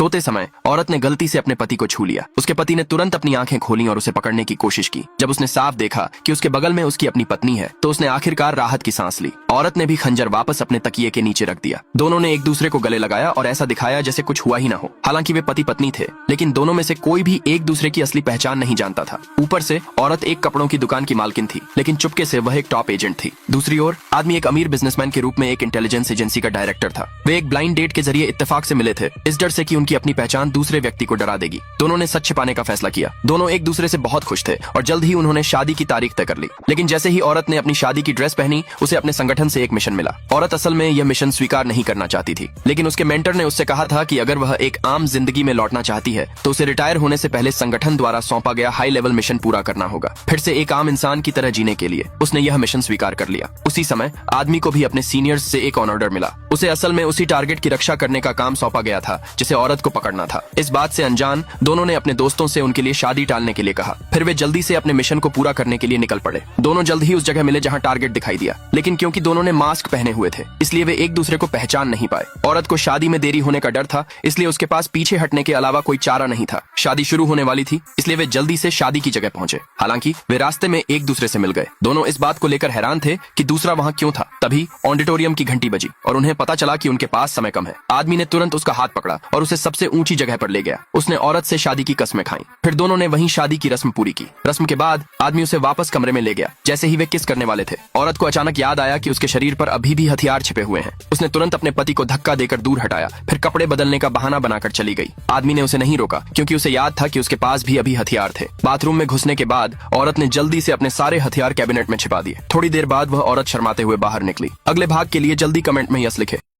सोते समय औरत ने गलती से अपने पति को छू लिया। उसके पति ने तुरंत अपनी आंखें खोली और उसे पकड़ने की कोशिश की। जब उसने साफ देखा कि उसके बगल में उसकी अपनी पत्नी है तो उसने आखिरकार राहत की सांस ली। औरत ने भी खंजर वापस अपने तकिए के नीचे रख दिया। दोनों ने एक दूसरे को गले लगाया और ऐसा दिखाया जैसे कुछ हुआ ही ना हो। हालांकि वे पति पत्नी थे, लेकिन दोनों में से कोई भी एक दूसरे की असली पहचान नहीं जानता था। ऊपर से औरत एक कपड़ों की दुकान की मालकिन थी, लेकिन चुपके से वह एक टॉप एजेंट थी। दूसरी ओर आदमी एक अमीर बिजनेसमैन के रूप में एक इंटेलिजेंस एजेंसी का डायरेक्टर था। वे एक ब्लाइंड डेट के जरिए इत्तेफाक से मिले थे, इस डर से कि उनकी अपनी पहचान दूसरे व्यक्ति को डरा देगी। दोनों ने सच छिपाने का फैसला किया। दोनों एक दूसरे से बहुत खुश थे और जल्द ही उन्होंने शादी की तारीख तय कर ली। लेकिन जैसे ही औरत ने अपनी शादी की ड्रेस पहनी, उसे अपने संगठन से एक मिशन मिला। औरत असल में यह मिशन स्वीकार नहीं करना चाहती थी, लेकिन उसके मेंटर ने उससे कहा था कि अगर वह एक आम जिंदगी में लौटना चाहती है तो उसे रिटायर होने से पहले संगठन द्वारा सौंपा गया हाई लेवल मिशन पूरा करना होगा। फिर से एक आम इंसान की तरह जीने के लिए उसने यह मिशन स्वीकार कर लिया। उसी समय आदमी को भी अपने सीनियर्स से एक ऑर्डर मिला। उसे असल में उसी टारगेट की रक्षा करने का काम सौंपा गया था जिसे औरत को पकड़ना था। इस बात से अनजान दोनों ने अपने दोस्तों से उनके लिए शादी टालने के लिए कहा। फिर वे जल्दी से अपने मिशन को पूरा करने के लिए निकल पड़े। दोनों जल्द ही उस जगह मिले जहां टारगेट दिखाई दिया, लेकिन क्योंकि दोनों ने मास्क पहने हुए थे इसलिए वे एक दूसरे को पहचान नहीं पाए। औरत को शादी में देरी होने का डर था, इसलिए उसके पास पीछे हटने के अलावा कोई चारा नहीं था। शादी शुरू होने वाली थी, इसलिए वे जल्दी से शादी की जगह पहुंचे। हालांकि वे रास्ते में एक दूसरे से मिल गए। दोनों इस बात को लेकर हैरान थे कि दूसरा वहां क्यों था। तभी ऑडिटोरियम की घंटी बजी और उन्हें पता चला कि उनके पास समय कम है। आदमी ने तुरंत उसका हाथ पकड़ा और उसे सबसे ऊंची जगह पर ले गया। उसने औरत से शादी की कस्में खाई। फिर दोनों ने वहीं शादी की रस्म पूरी की। रस्म के बाद आदमी उसे वापस कमरे में ले गया। जैसे ही वे किस करने वाले थे, औरत को अचानक याद आया कि उसके शरीर पर अभी भी हथियार छिपे हुए हैं। उसने तुरंत अपने पति को धक्का देकर दूर हटाया, फिर कपड़े बदलने का बहाना बनाकर चली गई। आदमी ने उसे नहीं रोका क्योंकि उसे याद था कि उसके पास भी अभी हथियार थे। बाथरूम में घुसने के बाद औरत ने जल्दी से अपने सारे हथियार कैबिनेट में छिपा दिए। थोड़ी देर बाद वह औरत शर्माते हुए बाहर निकली। अगले भाग के लिए जल्दी कमेंट में यस लिखे।